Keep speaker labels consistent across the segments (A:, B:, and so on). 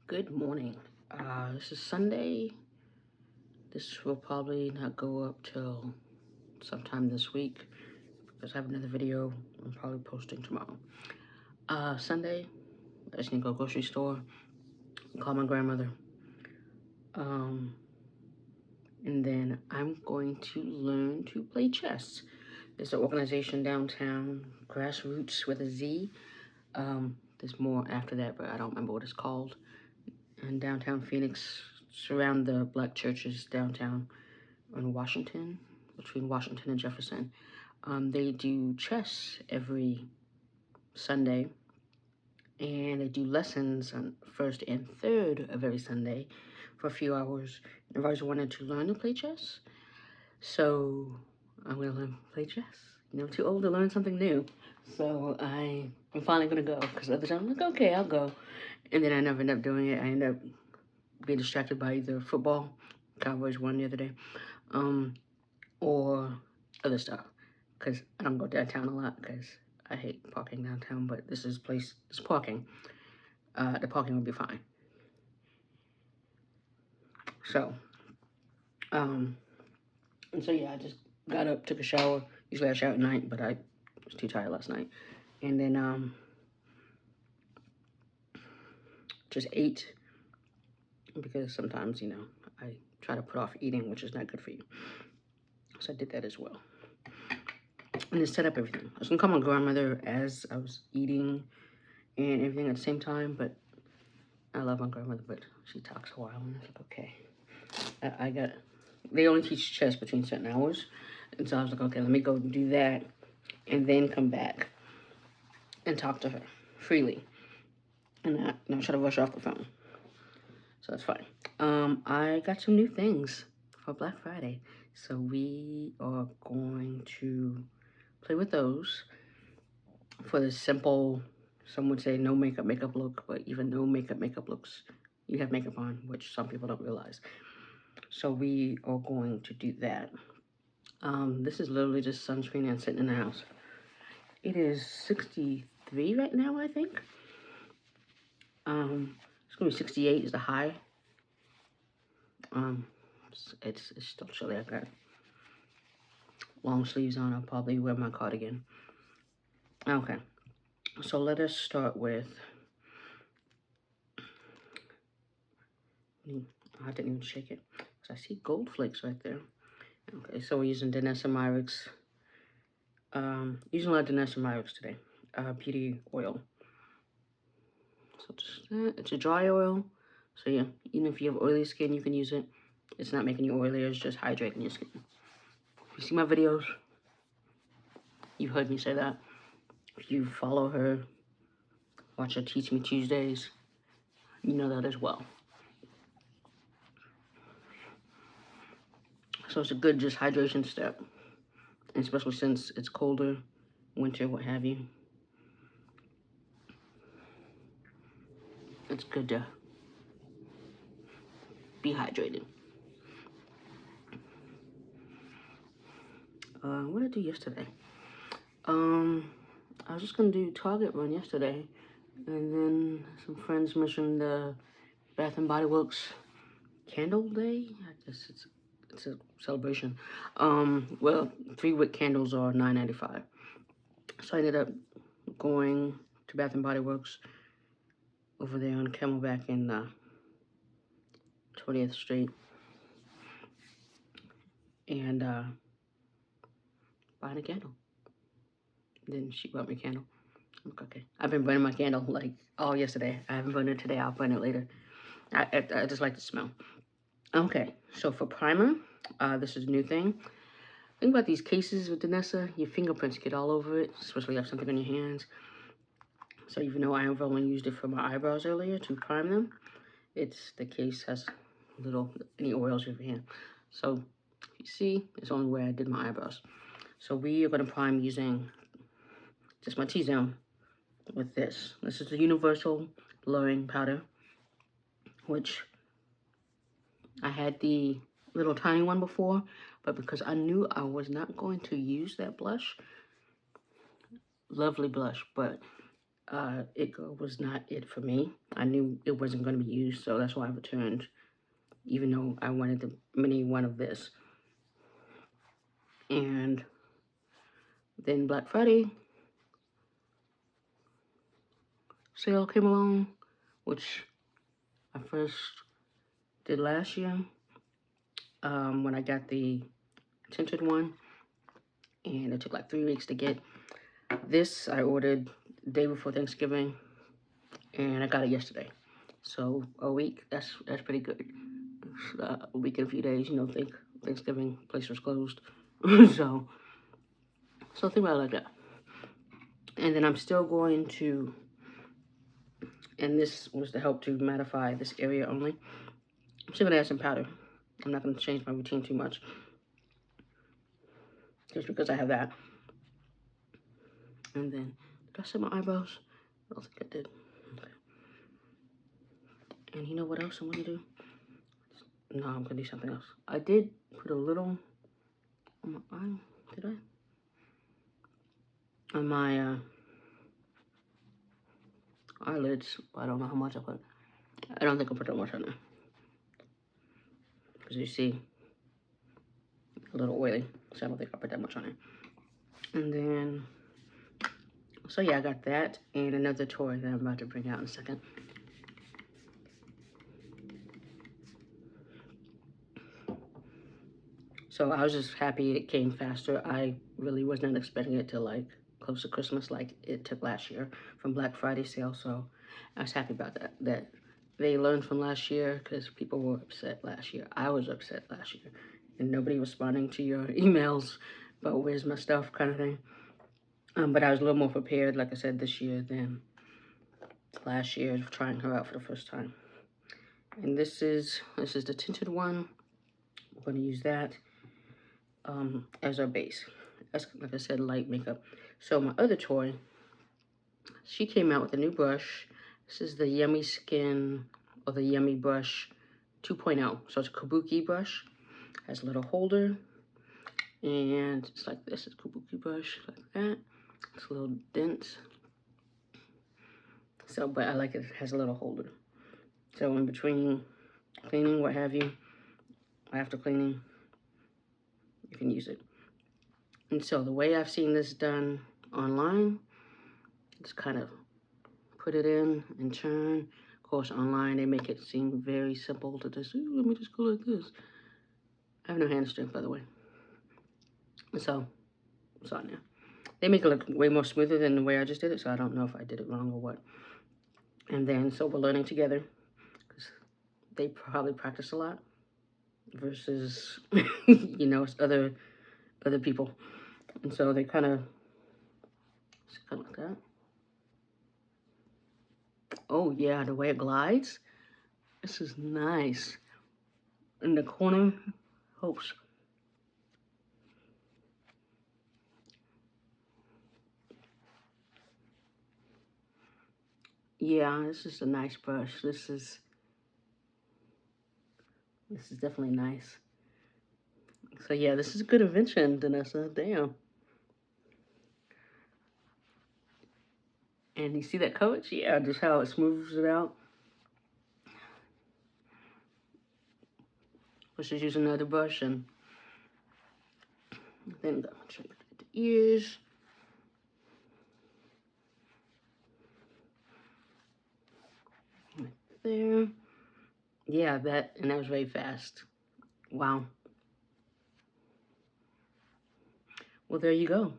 A: Good morning. This is Sunday. This will probably not go up till sometime this week because I have another video I'm probably posting tomorrow. Sunday, I just need to go grocery store and call my grandmother. And then I'm going to learn to play chess. There's an organization downtown, Grassroots with a Z. There's more after that, but I don't remember what it's called. In downtown Phoenix, surround the black churches downtown in Washington, between Washington and Jefferson. They do chess every Sunday, and they do lessons on first and third of every Sunday for a few hours. I've always wanted to learn to play chess, so I'm gonna learn to play chess. You know, I'm too old to learn something new, so I'm finally gonna go. Because other time I'm like, okay, I'll go, and then I never end up doing it. I end up being distracted by either football, Cowboys won the other day, or other stuff, because I don't go downtown a lot because I hate parking downtown, but this parking. The parking will be fine. So, and so yeah, I just got up, took a shower. Usually I shower at night, but I was too tired last night. And then, just ate, because sometimes, you know, I try to put off eating, which is not good for you. So I did that as well. And then set up everything. I was gonna call my grandmother as I was eating and everything at the same time, but I love my grandmother, but she talks a while, and I was like, okay. They only teach chess between certain hours, and so I was like, okay, let me go do that, and then come back and talk to her freely, and not try to rush off the phone. So that's fine. I got some new things for Black Friday, so we are going to play with those for the simple, some would say no makeup look, but even no makeup looks, you have makeup on, which some people don't realize. So we are going to do that. This is literally just sunscreen and sitting in the house. It is 63 right now, I think. It's gonna be 68 is the high. It's still chilly. I got long sleeves on. I'll probably wear my cardigan. Okay, so let us start with. I didn't even shake it because I see gold flakes right there. Okay, so we're using Danessa Myricks. Using a lot of Danessa Myricks today. Beauty oil. So just that. It's a dry oil. So yeah, even if you have oily skin, you can use it. It's not making you oilier, it's just hydrating your skin. If you see my videos, you've heard me say that. If you follow her, watch her Teach Me Tuesdays, you know that as well. So it's a good just hydration step, especially since it's colder, winter, what have you. It's good to be hydrated. What did I do yesterday? I was just gonna do Target run yesterday, and then some friends mentioned the Bath and Body Works Candle Day. I guess it's a celebration. Well, 3 wick candles are $9.95. So I ended up going to Bath and Body Works over there on Camelback in 20th Street, and buying a candle. Then she bought me a candle. I'm like, okay. I've been burning my candle like all yesterday. I haven't burned it today. I'll burn it later. I just like the smell. Okay, so for primer, this is a new thing. Think about these cases with Danessa. Your fingerprints get all over it, especially if you have something on your hands. So even though I have only used it for my eyebrows earlier to prime them, the case has any oils in your hand. So you see, it's only where I did my eyebrows. So we are going to prime using just my T-zone with this. This is the Universal Blurring Powder, which I had the little tiny one before, but because I knew I was not going to use that blush, lovely blush, but it was not it for me. I knew it wasn't going to be used, so that's why I returned, even though I wanted the mini one of this. And then Black Friday sale came along, which I first did last year when I got the tinted one, and it took like 3 weeks to get. This I ordered the day before Thanksgiving, and I got it yesterday. So a week, that's pretty good. A week and a few days, you know, Thanksgiving, place was closed. so think about it like that. And then I'm still going to, and this was to help to mattify this area only. I'm still gonna add some powder. I'm not gonna change my routine too much, just because I have that. And then, did I set my eyebrows? I don't think I did. Okay. And you know what else I'm gonna do? No, I'm gonna do something else. I did put a little on my eye. Did I? On my eyelids. I don't know how much I put. I don't think I put that much on there. Because you see, a little oily. So I don't think I put that much on it. And then, so yeah, I got that and another toy that I'm about to bring out in a second. So I was just happy it came faster. I really was not expecting it to like close to Christmas like it took last year from Black Friday sale. So I was happy about that. That they learned from last year, because people were upset last year. I was upset last year, and nobody responding to your emails about where's my stuff kind of thing. But I was a little more prepared, like I said, this year than last year, trying her out for the first time. And this is the tinted one. I'm going to use that as our base. That's, like I said, light makeup. So my other toy, she came out with a new brush. This is the Yummy Skin, or the Yummy Brush 2.0. So it's a kabuki brush. Has a little holder, and it's like this. It's a kabuki brush like that. It's a little dense. So, but I like it. It has a little holder. So in between cleaning, what have you, after cleaning, you can use it. And so the way I've seen this done online, just kind of put it in and turn. Of course, online they make it seem very simple to just, ooh, let me just go like this. I have no hand strength, by the way. So it's on there. They make it look way more smoother than the way I just did it, so I don't know if I did it wrong or what. And then, so we're learning together, because they probably practice a lot versus, you know, other people. And so they kind of like that. Oh yeah, the way it glides. This is nice. In the corner, hopes. Yeah, this is a nice brush. This is definitely nice. So yeah, this is a good invention, Danessa. Damn. And you see that coach? Yeah, just how it smooths it out. Let's just use another brush, and then I'm trying to get the ears. Right there. Yeah, that was very fast. Wow. Well, there you go.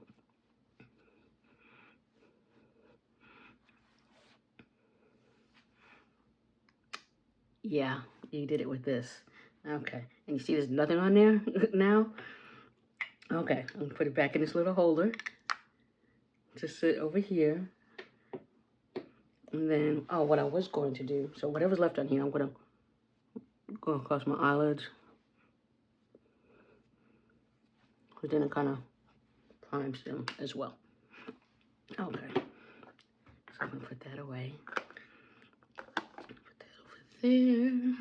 A: Yeah, you did it with this. Okay, and you see there's nothing on there now? Okay, I'm gonna put it back in this little holder. Just sit over here. And then, oh, what I was going to do, so whatever's left on here, I'm gonna go across my eyelids. Because then it kind of primes them as well. Okay, so I'm gonna put that away. Put that over there.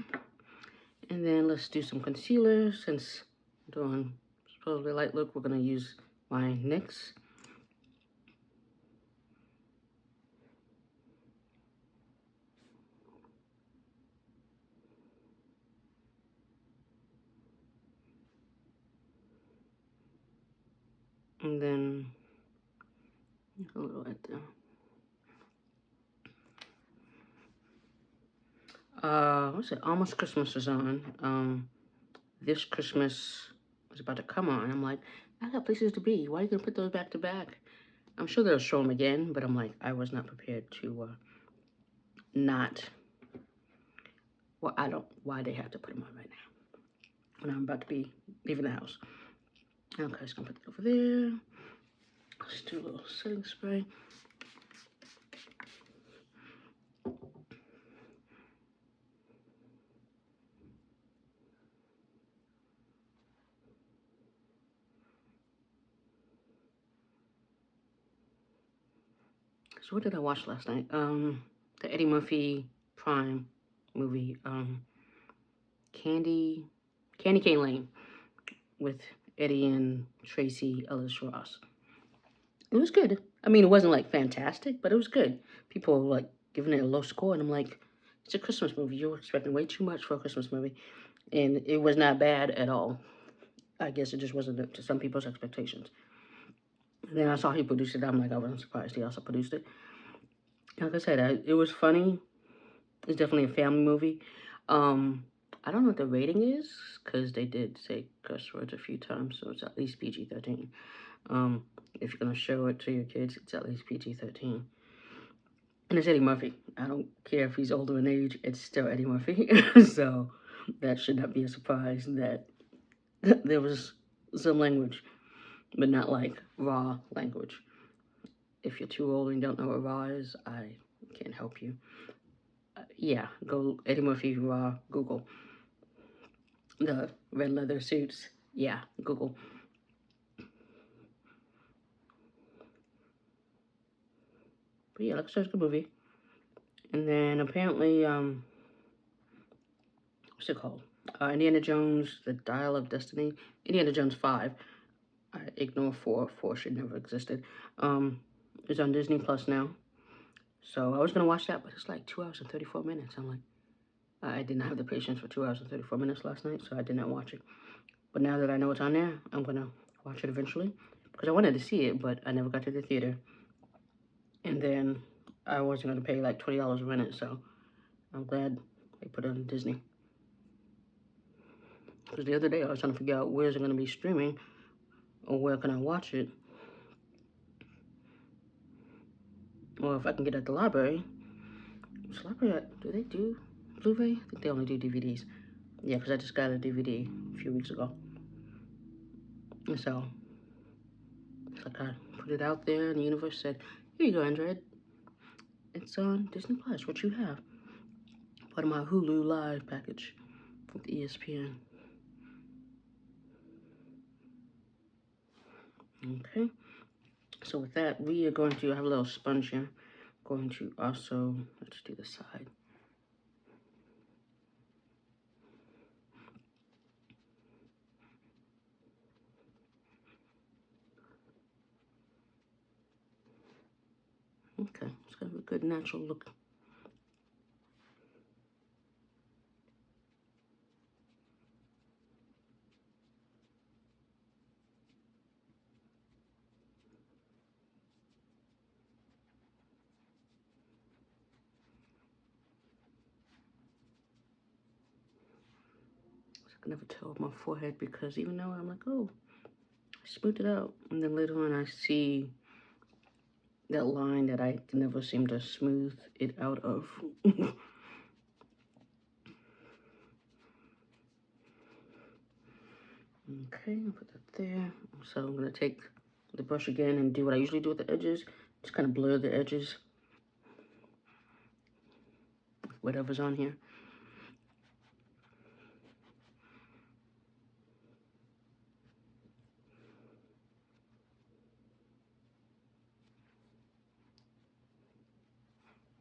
A: And then let's do some concealer. Since I'm doing supposedly light look, we're gonna use my NYX. And then a little right there. What's it? Almost Christmas is on. This Christmas was about to come on. I'm like, I got places to be. Why are you gonna put those back to back? I'm sure they'll show them again, but I'm like, I was not prepared to not. Well, I don't. Why they have to put them on right now when I'm about to be leaving the house? Okay, just gonna put that over there. Let's do a little setting spray. So what did I watch last night? The Eddie Murphy Prime movie, Candy Cane Lane, with Eddie and Tracy Ellis Ross. It was good. I mean, it wasn't like fantastic, but it was good. People were like giving it a low score, and I'm like, it's a Christmas movie. You're expecting way too much for a Christmas movie, and it was not bad at all. I guess it just wasn't up to some people's expectations. And then I saw he produced it. I'm like, I wasn't surprised he also produced it. Like I said, it was funny. It's definitely a family movie. I don't know what the rating is, because they did say curse words a few times, so it's at least PG-13. If you're gonna show it to your kids, it's at least PG-13. And it's Eddie Murphy. I don't care if he's older in age, it's still Eddie Murphy. So that should not be a surprise that there was some language, but not like raw language. If you're too old and don't know what raw is, I can't help you. Yeah, go Eddie Murphy raw, Google. The red leather suits, yeah, Google. But yeah, like I said, it's a good movie. And then apparently, what's it called? Indiana Jones, The Dial of Destiny. Indiana Jones 5. I ignore 4. 4 should never existed. It's on Disney Plus now. So I was gonna watch that, but it's like 2 hours and 34 minutes. I'm like, I did not have the patience for 2 hours and 34 minutes last night, so I did not watch it. But now that I know it's on there, I'm gonna watch it eventually, because I wanted to see it, but I never got to the theater. And then I wasn't gonna pay like $20 to rent it, so I'm glad they put it on Disney. Because the other day I was trying to figure out where is it gonna be streaming, or where can I watch it, or if I can get it at the library. Which library, do they do Blu-ray? I think they only do DVDs. Yeah, because I just got a DVD a few weeks ago. And so, it's like I put it out there, and the universe said, here you go, Android. It's on Disney Plus, what you have. Part of my Hulu Live package with ESPN. Okay. So with that, we are going to have a little sponge here. Going to also, let's do the side. Okay, it's got a good natural look. I can never tell with my forehead, because even though I'm like, oh, I smoothed it out, and then later on I see that line that I can never seem to smooth it out of. Okay, I'll put that there. So I'm gonna take the brush again and do what I usually do with the edges. Just kind of blur the edges, whatever's on here.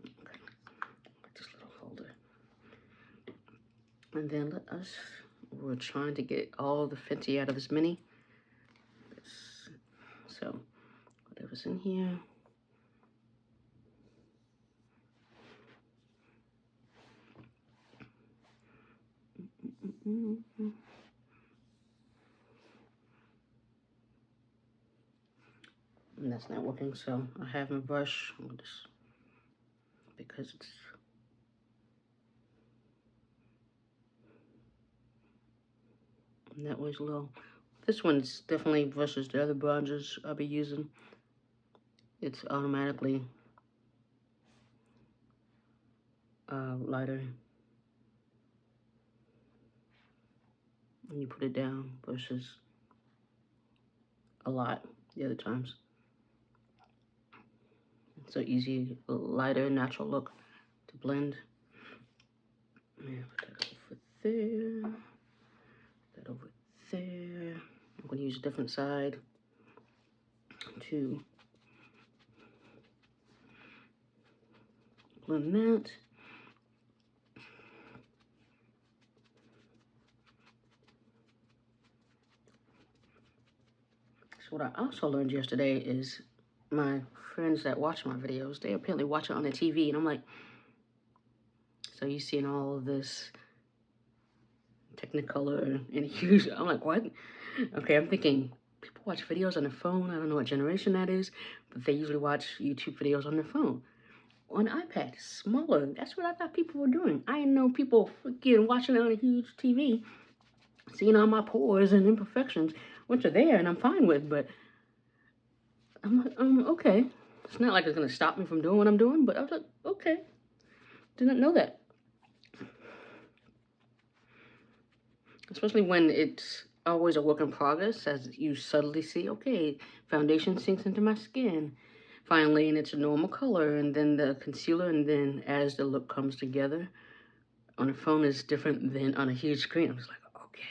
A: Okay, like this little holder. And then we're trying to get all the Fenty out of this mini. So whatever's in here. That's not working, so I have my brush. I'm just, because it's that was low. This one's definitely versus the other bronzers I'll be using. It's automatically lighter when you put it down versus a lot the other times. So easy, lighter, natural look to blend. Yeah, put that over there. That over there. I'm going to use a different side to blend that. So what I also learned yesterday is my friends that watch my videos, they apparently watch it on the TV, and I'm like, so you seeing all of this Technicolor and huge, I'm like, what? Okay, I'm thinking, people watch videos on their phone. I don't know what generation that is, but they usually watch YouTube videos on their phone. On iPad, smaller. That's what I thought people were doing. I didn't know people freaking watching it on a huge TV, seeing all my pores and imperfections, which are there and I'm fine with, but I'm like, okay. It's not like it's gonna stop me from doing what I'm doing, but I was like, okay. Didn't know that. Especially when it's always a work in progress, as you subtly see, okay, foundation sinks into my skin finally, and it's a normal color, and then the concealer, and then as the look comes together on a phone is different than on a huge screen. I'm just like, okay.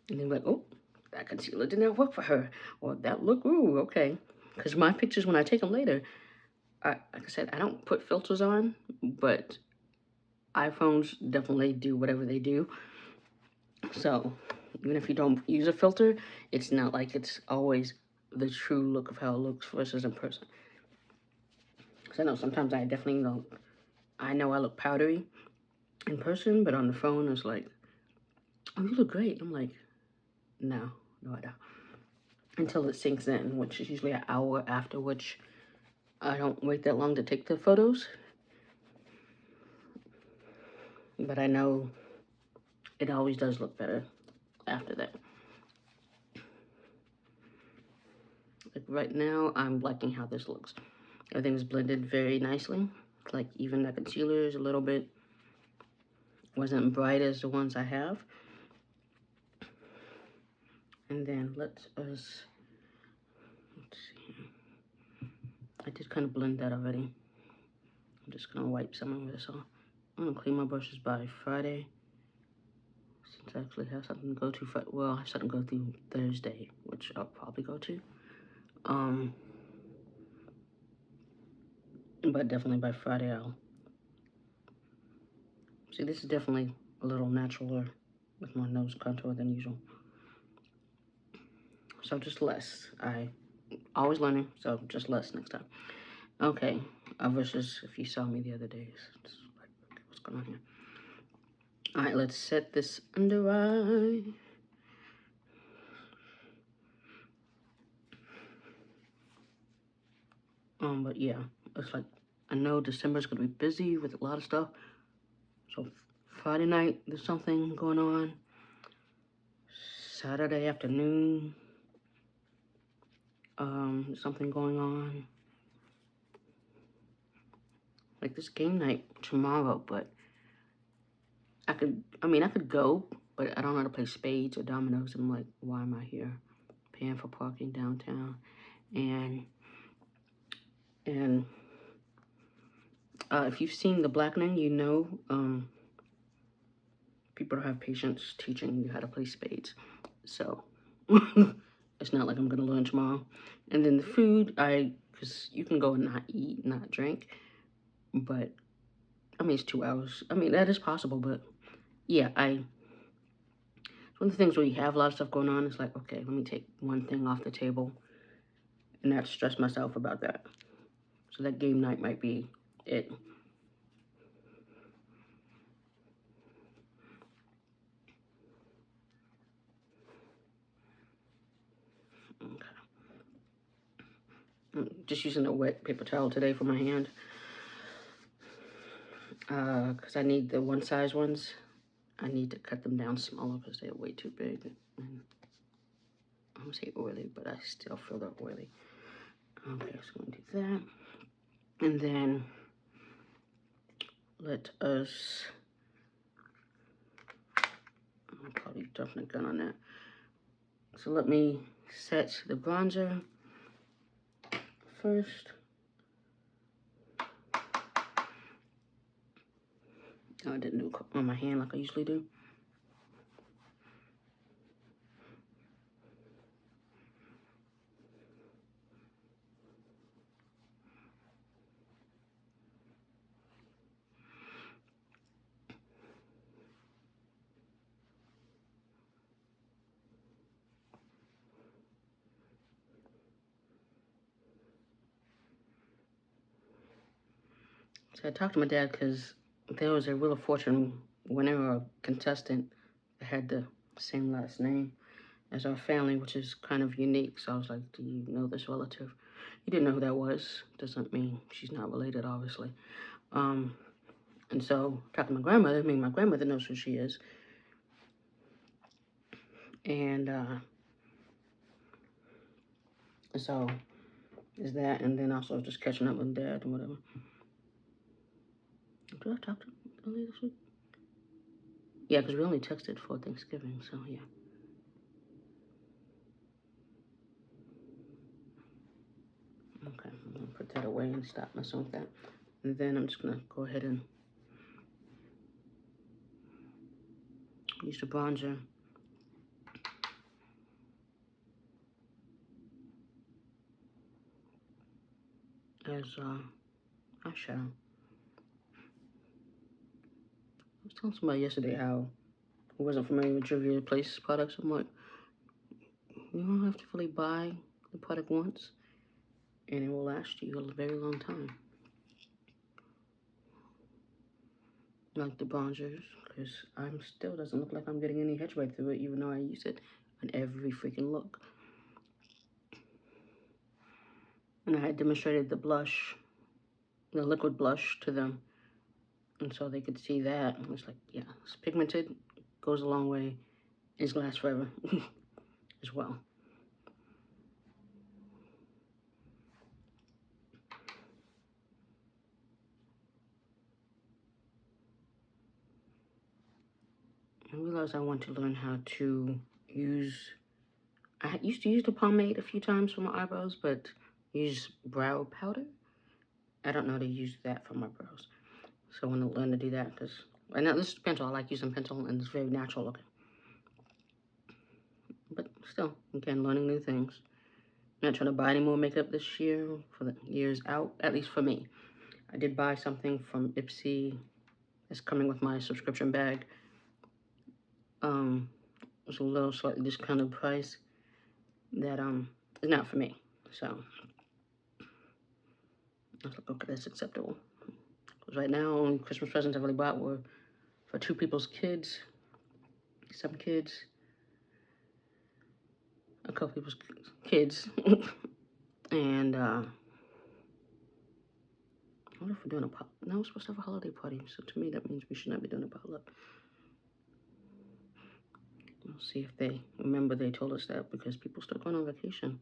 A: And then like, oh, that concealer did not work for her, or that look, ooh, okay. Because my pictures, when I take them later, like I said, I don't put filters on, but iPhones definitely do whatever they do. So even if you don't use a filter, it's not like it's always the true look of how it looks versus in person. Because I know sometimes I definitely know, I know I look powdery in person, but on the phone it's like, oh, you look great. I'm like, no, I don't. Until it sinks in, which is usually an hour after, which I don't wait that long to take the photos. But I know it always does look better after that. Like right now, I'm liking how this looks. Everything's blended very nicely. Like even the concealer is a little bit, wasn't bright as the ones I have. And then let's see. I did kind of blend that already. I'm just gonna wipe some of this off. I'm gonna clean my brushes by Friday. Since I actually have something to go to, well, I have something to go through Thursday, which I'll probably go to. But definitely by Friday I'll, see this is definitely a little naturaler with my nose contour than usual. So just less. I always learning, so just less next time. Okay, versus if you saw me the other day, it's like, okay, what's going on here? All right, let's set this under eye. But yeah, it's like, I know December's gonna be busy with a lot of stuff. So Friday night, there's something going on. Saturday afternoon, something going on. Like this game night tomorrow, but I could go, but I don't know how to play spades or dominoes. And I'm like, why am I here? Paying for parking downtown. And if you've seen The Blackening, you know, people don't have patience teaching you how to play spades. So it's not like I'm gonna learn tomorrow. And then the food, because you can go and not eat, not drink, but I mean, it's 2 hours. I mean, that is possible, but yeah, one of the things where you have a lot of stuff going on is like, okay, let me take one thing off the table and not stress myself about that. So that game night might be it. Okay. just using a wet paper towel today for my hand. Because I need the one size ones. I need to cut them down smaller because they're way too big. And I don't say oily, but I still feel they're oily. Okay, so I'm gonna do that. And then let us, I'm probably jumping the gun on that. So let me set the bronzer first. Oh, I didn't do it on my hand like I usually do. So I talked to my dad because there was a Wheel of Fortune winner or contestant that had the same last name as our family, which is kind of unique. So I was like, do you know this relative? He didn't know who that was. Doesn't mean she's not related, obviously. And so talking to my grandmother, my grandmother knows who she is. And so is that, and then also just catching up with dad and whatever. Did I talk to him earlier this week? Yeah, because we only texted for Thanksgiving, so yeah. Okay, I'm gonna put that away and stop messing with that. And then I'm just gonna go ahead and use the bronzer as eyeshadow. I was telling somebody yesterday how I wasn't familiar with Juvia Place products. I'm like, you don't have to really buy the product once, and it will last you a very long time. Like the bronzers, because I'm still doesn't look like I'm getting any headway through it, even though I use it on every freaking look. And I had demonstrated the blush, the liquid blush to them, and so they could see that. And it's like, yeah, it's pigmented, goes a long way, is lasts forever as well. I realized I want to learn how to use, I used to use the pomade a few times for my eyebrows, but use brow powder. I don't know how to use that for my brows. So I want to learn to do that because right now this is pencil. I like using pencil and it's very natural looking. But still, again, learning new things. I'm not trying to buy any more makeup this year for the years out, at least for me. I did buy something from Ipsy. It's coming with my subscription bag. It's a little slightly discounted price that is not for me. So I was like, okay, that's acceptable. Because right now, only Christmas presents I really bought were for two people's kids, some kids, a couple people's kids, and what if we're doing a pop? No, we're supposed to have a holiday party, so to me that means we should not be doing a potluck. We'll see if they remember they told us that because people start going on vacation,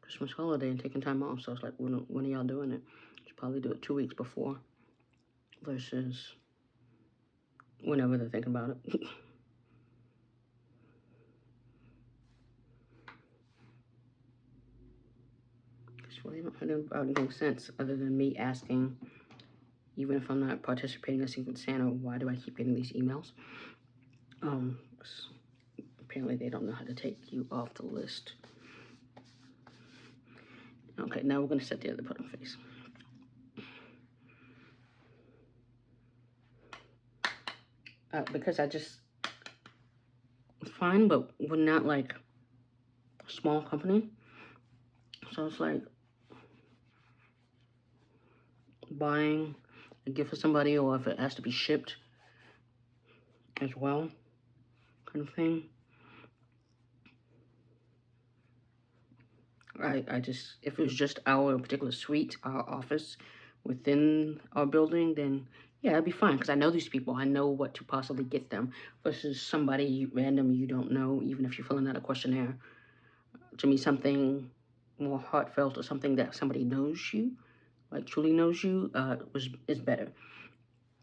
A: Christmas holiday, and taking time off. So I was like, when are y'all doing it? Should probably do it 2 weeks before versus whenever they're thinking about it. It's really not making sense other than me asking, even if I'm not participating in Secret Santa, why do I keep getting these emails? Apparently they don't know how to take you off the list. Okay, now we're gonna set the other part of the face. Because I just, it's fine, but we're not like a small company. So it's like buying a gift for somebody, or if it has to be shipped as well, kind of thing. I just, if it was just our particular suite, our office within our building, then yeah, it'd be fine because I know these people. I know what to possibly get them versus somebody random you don't know, even if you're filling out a questionnaire. To me, something more heartfelt or something that somebody knows you, like truly knows you, is better.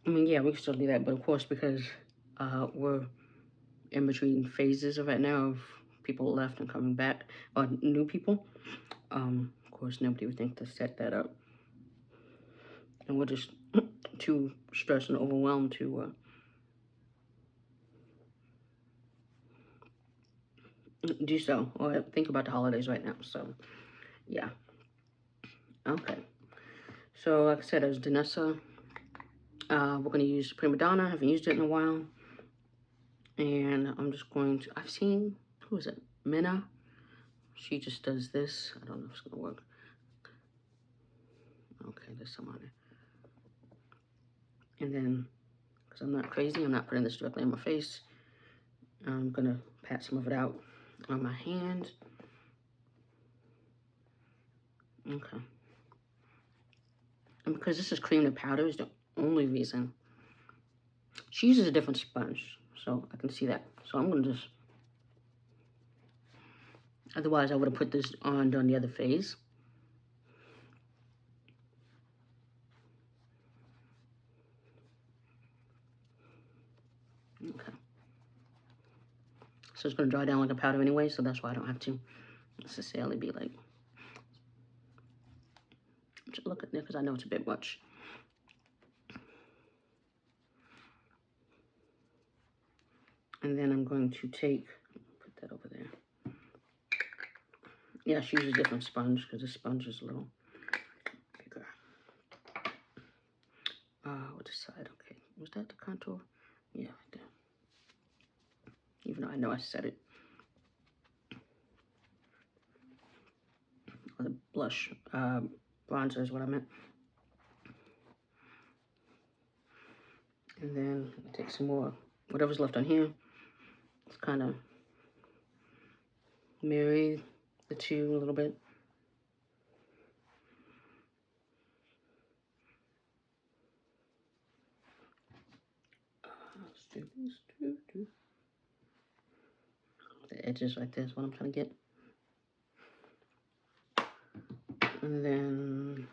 A: I mean, yeah, we can still do that, but of course, because we're in between phases of right now of people left and coming back, or new people, of course, nobody would think to set that up. And we're just too stressed and overwhelmed to do so or think about the holidays right now. So, yeah. Okay. So, like I said, it was Danessa. We're going to use Primadonna. I haven't used it in a while. And I'm just going to, I've seen, who is it? Minna. She just does this. I don't know if it's going to work. Okay, there's some on it. And then, because I'm not crazy, I'm not putting this directly on my face. I'm going to pat some of it out on my hand. Okay. And because this is cream to powder is the only reason. She uses a different sponge, so I can see that. So I'm going to just... Otherwise, I would have put this on the other face. Okay. So it's going to dry down like a powder anyway, so that's why I don't have to necessarily be like... Just look at it because I know it's a bit much. And then I'm going to take... Put that over there. Yeah, she uses a different sponge because this sponge is a little bigger. What side? Okay. Was that the contour? Yeah, right there. Even though I know I said it. Or the blush. Bronzer is what I meant. And then I take some more, whatever's left on here. Let's kind of marry the two a little bit. Let's do this. The edges right there is what I'm trying to get. And then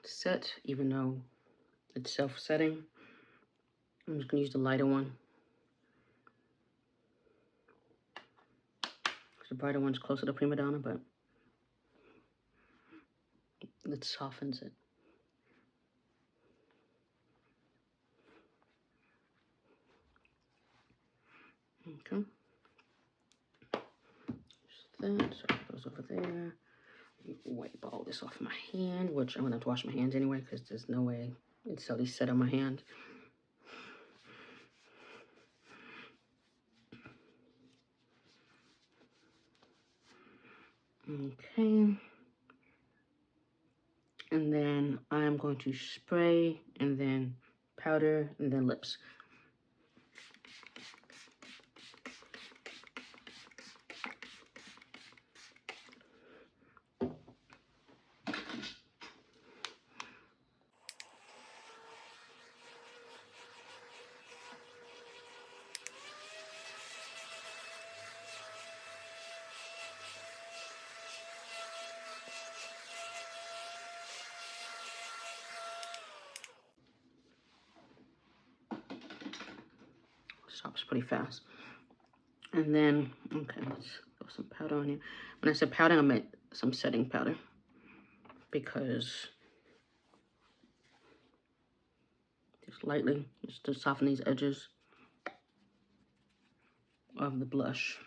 A: set, even though it's self-setting. I'm just going to use the lighter one. The brighter one's closer to Primadonna, but it softens it. Okay. Just that, so it goes over there. Wipe all this off my hand, which I'm going to have to wash my hands anyway, because there's no way it's already set on my hand. Okay. And then I'm going to spray, and then powder, and then lips. Stops pretty fast. And then, okay, let's throw some powder on here. When I said powder, I meant some setting powder. Because just lightly, just to soften these edges of the blush.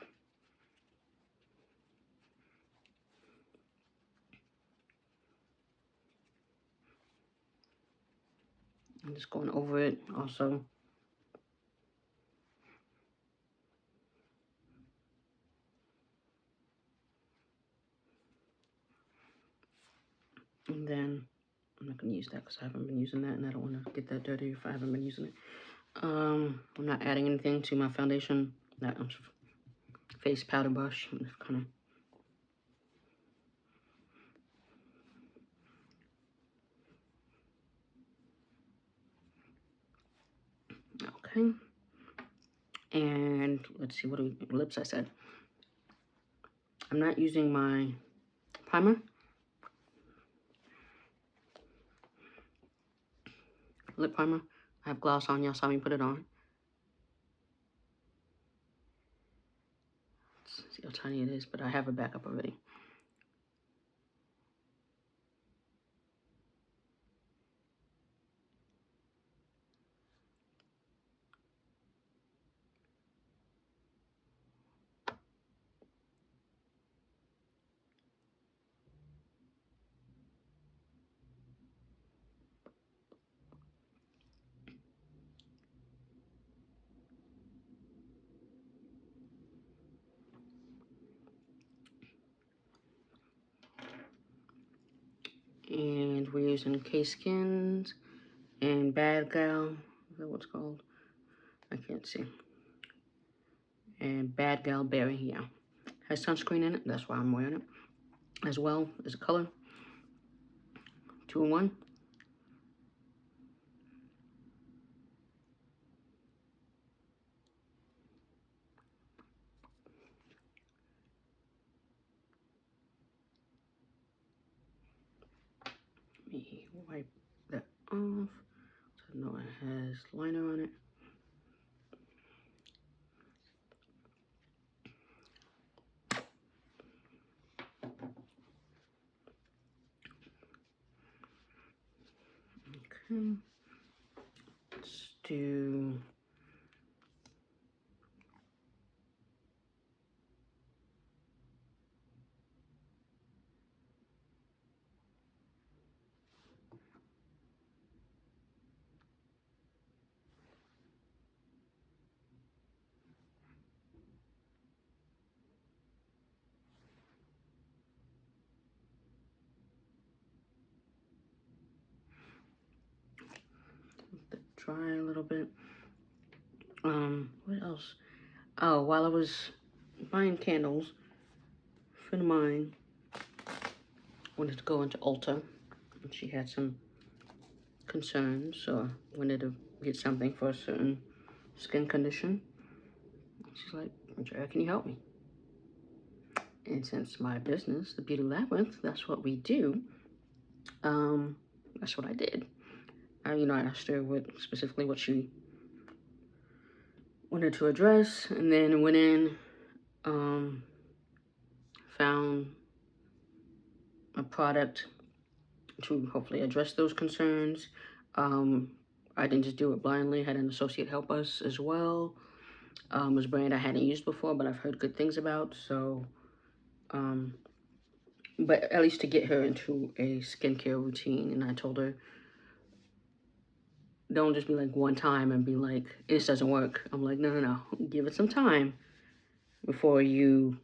A: I'm just going over it also. And then I'm not going to use that because I haven't been using that, and I don't want to get that dirty if I haven't been using it. I'm not adding anything to my foundation. That face powder brush. I'm just kind of Okay. And let's see, what do we, lips I said. I'm not using my primer. Lip primer. I have gloss on, y'all saw me put it on. Let's see how tiny it is, but I have a backup already. And we're using K-Skins and Bad Gal. Is that what it's called? I can't see. And Bad Gal Berry, yeah. Has sunscreen in it, that's why I'm wearing it. As well as a color. 2-in-1. Let me wipe that off. So I know it has liner on it. Okay. Let's do dry a little bit. What else? Oh, while I was buying candles, a friend of mine wanted to go into Ulta, and she had some concerns, so I wanted to get something for a certain skin condition. She's like, Andrea, can you help me? And since my business, the Beauty Labyrinth, that's what we do, that's what I did. I asked her specifically what she wanted to address, and then went in, found a product to hopefully address those concerns. I didn't just do it blindly. I had an associate help us as well. It was a brand I hadn't used before, but I've heard good things about. So, but at least to get her into a skincare routine. And I told her, don't just be like one time and be like, this doesn't work. I'm like, no. Give it some time before you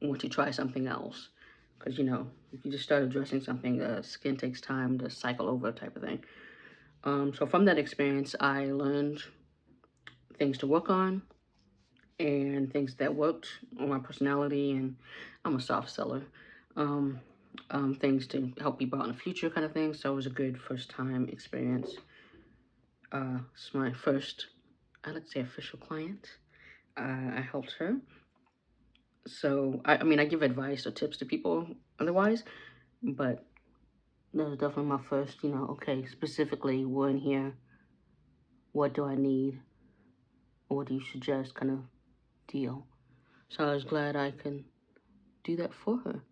A: want to try something else. Because, if you just start addressing something, the skin takes time to cycle over type of thing. So from that experience, I learned things to work on and things that worked on my personality, and I'm a soft seller. Things to help people out in the future kind of thing. So it was a good first time experience. It's my first, I like to say, official client. I helped her. So, I mean, I give advice or tips to people otherwise, but that was definitely my first, okay, specifically, we're in here. What do I need? What do you suggest kind of deal? So I was glad I can do that for her.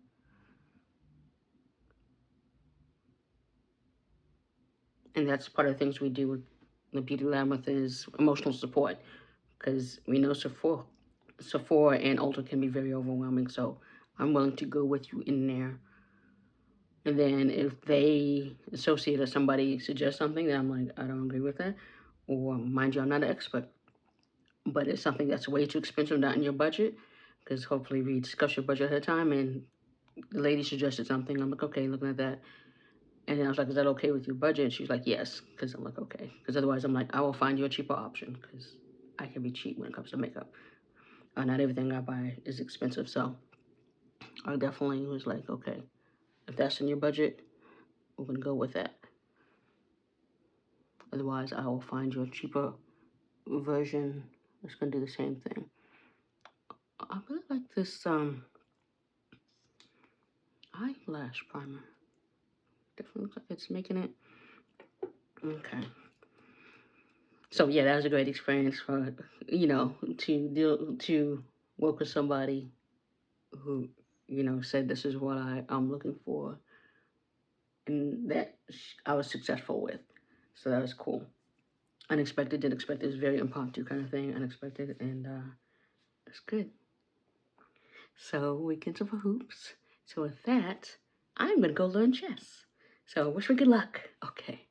A: And that's part of the things we do with the Beauty Labyrinth is emotional support. Because we know Sephora and Ulta can be very overwhelming. So I'm willing to go with you in there. And then if they associate or somebody suggests something that I'm like, I don't agree with that. Or mind you, I'm not an expert. But it's something that's way too expensive, not in your budget. Because hopefully we discuss your budget ahead of time, and the lady suggested something. I'm like, okay, looking at that. And then I was like, is that okay with your budget? And she was like, yes. Because I'm like, okay. Because otherwise I'm like, I will find you a cheaper option. Because I can be cheap when it comes to makeup. Not everything I buy is expensive. So I definitely was like, okay, if that's in your budget, we're going to go with that. Otherwise, I will find you a cheaper version that's gonna do the same thing. I really like this eyelash primer. Definitely looks like it's making it. Okay. So yeah, that was a great experience for, you know, to work with somebody who, you know, said this is what I'm looking for, and that I was successful with. So that was cool. Unexpected, didn't expect it. It was very impromptu kind of thing, unexpected, and it's good. So weekends of hoops. So with that, I'm gonna go learn chess. So wish me good luck. Okay.